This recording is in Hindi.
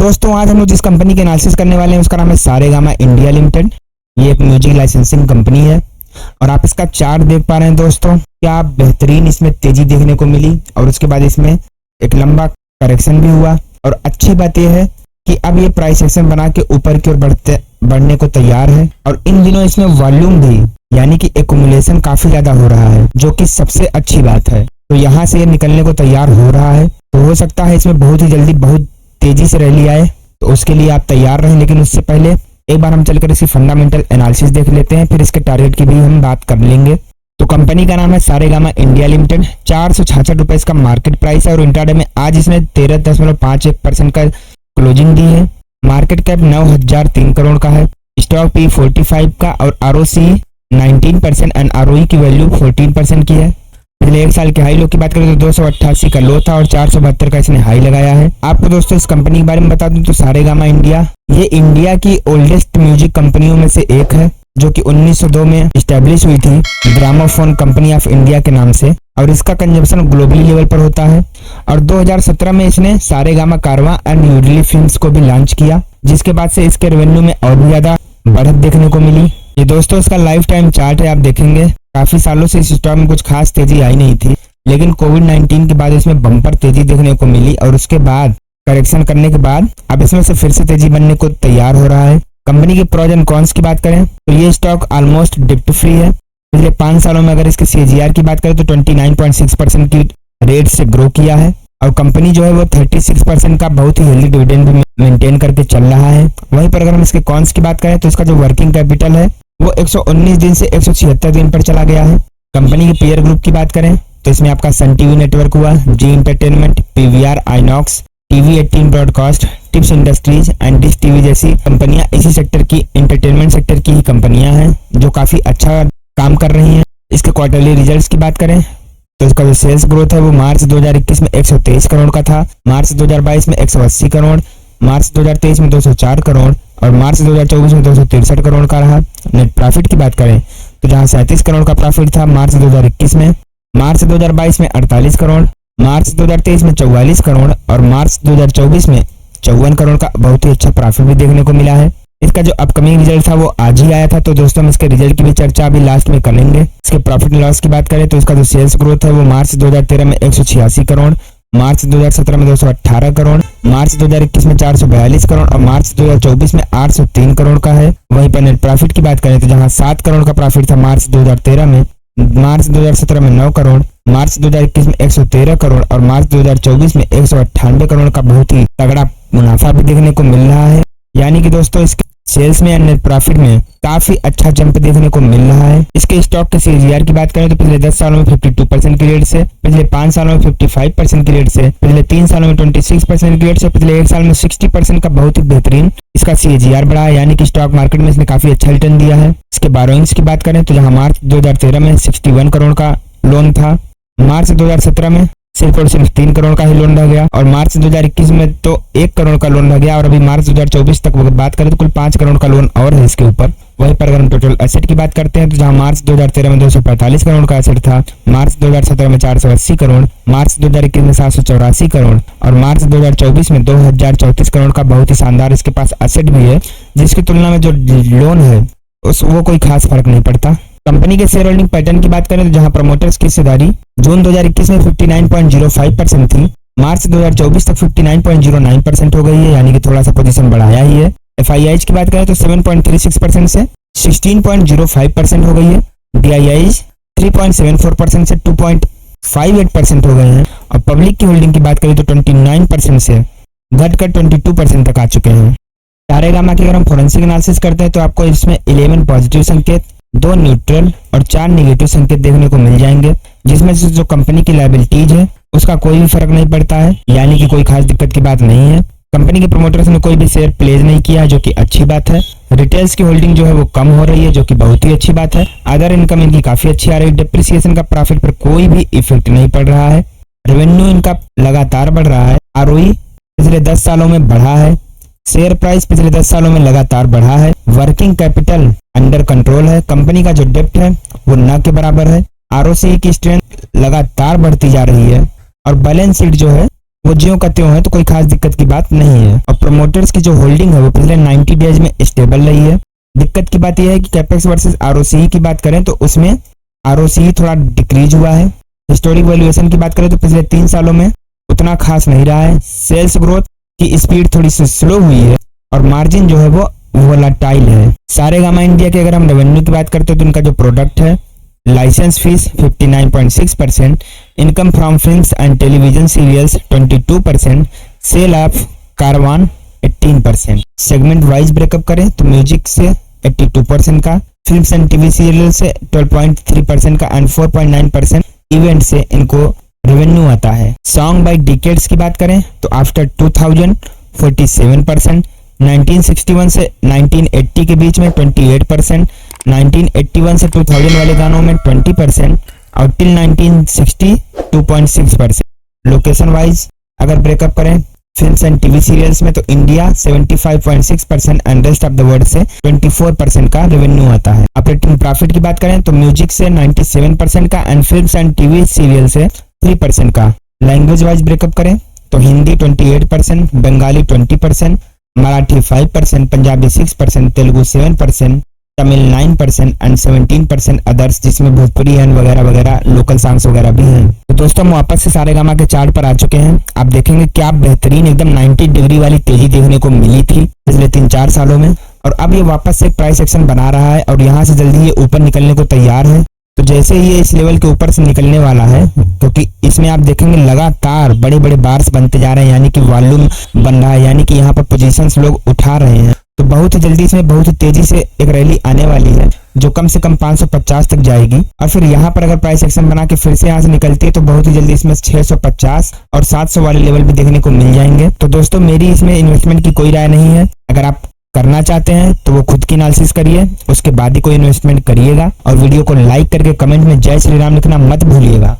दोस्तों आज हम लोग जिस कंपनी के एनालिसिस करने वाले हैं उसका नाम है सारेगामा इंडिया लिमिटेड। ये एक म्यूजिक लाइसेंसिंग कंपनी है और आप इसका चार्ट देख पा रहे हैं दोस्तों। क्या बेहतरीन इसमें तेजी देखने को मिली और उसके बाद इसमें एक लंबा करेक्शन भी हुआ। और अच्छी बात यह है कि अब ये प्राइस एक्शन बना के ऊपर की ओर बढ़ने को तैयार है और इन दिनों इसमें वॉल्यूम भी यानी कि एक्युमुलेशन काफी ज्यादा हो रहा है, जो कि सबसे अच्छी बात है। तो यहाँ से ये निकलने को तैयार हो रहा है, तो हो सकता है इसमें बहुत ही जल्दी बहुत तेजी से रैली आए, तो उसके लिए आप तैयार रहें। लेकिन उससे पहले एक बार हम चलकर इसकी फंडामेंटल एनालिसिस देख लेते हैं, फिर इसके टारगेट की भी हम बात कर लेंगे। तो कंपनी का नाम है सारेगामा इंडिया लिमिटेड। 466 रुपए इसका मार्केट प्राइस है और इंट्राडे में आज इसने 13.51% का क्लोजिंग दी है। मार्केट कैप 9003 करोड़ का है। स्टॉक पी 45 का और आरओसी 19% एंड आरओई की वैल्यू 14% की है। पिछले एक साल के हाई लो की बात करें तो 288 का लो था और 472 का इसने हाई लगाया है। आपको दोस्तों इस कंपनी के बारे में बता दूं तो सारेगामा इंडिया ये इंडिया की ओल्डेस्ट म्यूजिक कंपनियों में से एक है, जो कि 1902 में स्टैब्लिश हुई थी ग्रामोफोन कंपनी ऑफ इंडिया के नाम से, और इसका कंजम्पशन ग्लोबली लेवल पर होता है। और 2017 में इसने सारेगामा कारवां एंड यूडली फिल्म्स को भी लॉन्च किया, जिसके बाद से इसके रेवेन्यू में और भी ज्यादा बढ़त देखने को मिली। ये दोस्तों इसका लाइफ टाइम चार्ट है, आप देखेंगे काफी सालों से इस स्टॉक में कुछ खास तेजी आई नहीं थी, लेकिन कोविड-19 के बाद इसमें बम्पर तेजी देखने को मिली और उसके बाद करेक्शन करने के बाद अब इसमें से फिर से तेजी बनने को तैयार हो रहा है। कंपनी के प्रोज एंड कॉन्स की बात करें तो ये स्टॉक ऑलमोस्ट डिप्ट फ्री है। पिछले 5 सालों में अगर इसके सीएजीआर की बात करें तो 29.6% की रेट से ग्रो किया है और कंपनी जो है वो 36% का बहुत ही हेल्दी डिविडेंड भी मेंटेन करके चल रहा है। वहीं पर अगर हम इसके कॉन्स की बात करें तो इसका जो वर्किंग कैपिटल है वो 119 दिन से 176 दिन पर चला गया है। कंपनी के पीयर ग्रुप की बात करें तो इसमें आपका सन टीवी नेटवर्क हुआ, Zee entertainment, PVR, INOX, TV 18 broadcast, Tips Industries and Dish TV जैसी कंपनियां इसी सेक्टर की एंटरटेनमेंट सेक्टर की ही कंपनियां हैं जो काफी अच्छा काम कर रही हैं। इसके क्वार्टरली रिजल्ट्स की बात करें तो इसका जो सेल्स ग्रोथ है वो मार्च 2021 में 123 करोड़ का था, मार्च 2022 में 180 करोड़, मार्च 2023 में 204 करोड़ और मार्च 2024 में 263 करोड़ का रहा। नेट प्रॉफिट की बात करें तो जहां 37 करोड़ का प्रॉफिट था मार्च 2021 में, मार्च 2022 में 48 करोड़, मार्च 2023 में 44 करोड़ और मार्च 2024 में 54 करोड़ का बहुत ही अच्छा प्रॉफिट भी देखने को मिला है। इसका जो अपकमिंग रिजल्ट था वो आज ही आया था, तो दोस्तों हम इसके रिजल्ट की भी चर्चा अभी लास्ट में करेंगे। इसके प्रॉफिट एंड लॉस की बात करें तो इसका जो सेल्स ग्रोथ है वो मार्च 2013 में 186 करोड़, मार्च 2017 में 218 करोड़, मार्च 2021 में 442 करोड़ और मार्च 2024 में 803 करोड़ का है। वहीं पर नेट प्रॉफिट की बात करें तो जहां 7 करोड़ का प्रॉफिट था मार्च 2013 में, मार्च 2017 में 9 करोड़, मार्च 2021 में 113 करोड़ और मार्च 2024 में 198 करोड़ का बहुत ही तगड़ा मुनाफा भी देखने को मिल रहा है। यानी कि दोस्तों इसके सेल्स में एंड नेट प्रॉफिट में काफी अच्छा जंप देखने को मिल रहा है। इसके स्टॉक के सीएजीआर की बात करें तो पिछले 10 सालों में 52% की रेट से, पिछले 5 सालों में 55% की रेट से, पिछले 3 सालों में 26% की रेट से, पिछले 1 साल में 60% का बहुत ही बेहतरीन इसका सीएजीआर बढ़ा है। यानी कि स्टॉक मार्केट में इसने काफी अच्छा रिटर्न दिया है। इसके बोरोइंग्स की बात करें तो जहां मार्च 2013 में 61 करोड़ का लोन था, मार्च 2017 में सिर्फ और सिर्फ 3 करोड़ का ही लोन रह गया और मार्च 2021 में तो 1 करोड़ का लोन रह गया और अभी मार्च 2024 तक बात करें तो कुल 5 करोड़ का लोन और है इसके ऊपर। वहीं पर अगर हम टोटल एसेट की बात करते हैं तो जहां मार्च 2013 में 245 करोड़ का एसेट था, मार्च 2017 में 480 करोड़, मार्च 2021 में 784 करोड़ और मार्च 2024 में 2034 करोड़ का बहुत ही शानदार इसके पास एसेट भी है, जिसकी तुलना में जो लोन है वो कोई खास फर्क नहीं पड़ता। कंपनी के शेयर होल्डिंग पैटर्न की बात करें तो जहां प्रमोटर्स की हिस्सेदारी जून 2021 में 59.05% थी, मार्च 2024 तक 59.09% हो गई है, यानी कि थोड़ा सा पोजीशन बढ़ाया ही है। एफआईआईज की बात करें तो 7.36% से 16.05% हो गई है, डीआईआईज 3.74% से 2.58% हो गए हैं और पब्लिक की होल्डिंग की बात करें तो 29% से घटकर 22% तक आ चुके हैं। सारेगामा की अगर हम फोरेंसिक एनालिसिस करते हैं तो आपको इसमें 11 पॉजिटिव संकेत, 2 न्यूट्रल और 4 नेगेटिव संकेत देखने को मिल जाएंगे, जिसमें से जो कंपनी की लायबिलिटीज है उसका कोई भी फर्क नहीं पड़ता है, यानी कि कोई खास दिक्कत की बात नहीं है। कंपनी के प्रमोटर्स ने कोई भी शेयर प्लेज नहीं किया है, जो कि अच्छी बात है। रिटेल्स की होल्डिंग जो है वो कम हो रही है, जो कि बहुत ही अच्छी बात है। अदर इनकम इनकी काफी अच्छी आ रही है। डिप्रिसिएशन का प्रॉफिट पर कोई भी इफेक्ट नहीं पड़ रहा है। रेवेन्यू इनका लगातार बढ़ रहा है। आरओई पिछले 10 सालों में बढ़ा है। शेयर प्राइस पिछले 10 सालों में लगातार बढ़ा है। वर्किंग कैपिटल अंडर कंट्रोल है। कंपनी का जो डेप्ट है वो न के बराबर है। आरओसी की स्ट्रेंथ लगातार बढ़ती जा रही है और बैलेंस शीट जो है वो ज्यों का त्यों है, तो कोई खास दिक्कत की बात नहीं है। और प्रोमोटर्स की जो होल्डिंग है वो पिछले 90 डेज में स्टेबल रही है। दिक्कत की बात यह है कि कैपेक्स वर्सेस आरओसीई की बात करें तो उसमें आरओसीई थोड़ा डिक्रीज हुआ है। हिस्टोरिक वैल्यूएशन की बात करें तो पिछले 3 सालों में उतना खास नहीं रहा है। सेल्स ग्रोथ की स्पीड थोड़ी सी स्लो हुई है और मार्जिन जो है वो वोलाटाइल है। सारेगामा इंडिया की अगर हम रेवेन्यू की बात करते हैं तो उनका जो प्रोडक्ट है, license fee 59.6%, income from films and television serials 22%, sale of Carvaan 18%। Segment wise breakup करें तो म्यूजिक से 82% का, फिल्म्स एंड टीवी सीरियल से 12.3% का एंड 4.9% इवेंट से इनको रेवेन्यू आता है। सॉन्ग बाय डिकेड्स की बात करें तो आफ्टर 2000 47%, 1961 से 1980 के बीच में 28%, 1981 से 2000 वाले गानों में 20% और टिल 1960 2.6%। लोकेशन वाइज अगर ब्रेकअप करें फिल्म्स एंड टीवी सीरियल्स में तो India 75.6% and rest of the world से 24% का रेवेन्यू आता है। ऑपरेटिंग प्रॉफिट की बात करें तो म्यूजिक से 97% का and films and TV serial से 3% का। लैंग्वेज वाइज ब्रेकअप करें तो हिंदी 28%, बंगाली 20%, मराठी 5%, पंजाबी 6%, तेलुगु 7%, तमिल 9% एंड 17% अदर्स, जिसमें भोजपुरी एंड वगैरह वगैरह लोकल सॉन्ग्स वगैरह भी हैं। तो दोस्तों हम वापस से सारेगामा के चार्ट पर आ चुके हैं। आप देखेंगे क्या बेहतरीन एकदम 90 डिग्री वाली तेजी देखने को मिली थी पिछले 3-4 सालों में, और अब ये वापस से एक प्राइस एक्शन बना रहा है और यहाँ से जल्दी ये ऊपर निकलने को तैयार है। तो जैसे ये इस लेवल के ऊपर से निकलने वाला है, क्योंकि इसमें आप देखेंगे लगातार बड़े बड़े बार्स बनते जा रहे हैं, यानी कि वॉल्यूम बन रहा है, यानी कि यहाँ पर पोजीशंस लोग उठा रहे हैं। तो बहुत ही जल्दी इसमें बहुत ही तेजी से एक रैली आने वाली है जो कम से कम 550 तक जाएगी, और फिर यहाँ पर अगर प्राइस एक्शन बना के फिर से यहाँ से निकलती है तो बहुत ही जल्दी इसमें 650 और 700 वाले लेवल भी देखने को मिल जाएंगे। तो दोस्तों मेरी इसमें इन्वेस्टमेंट की कोई राय नहीं है। अगर आप करना चाहते हैं तो वो खुद की एनालिसिस करिए, उसके बाद ही कोई इन्वेस्टमेंट करिएगा, और वीडियो को लाइक करके कमेंट में जय श्री राम लिखना मत भूलिएगा।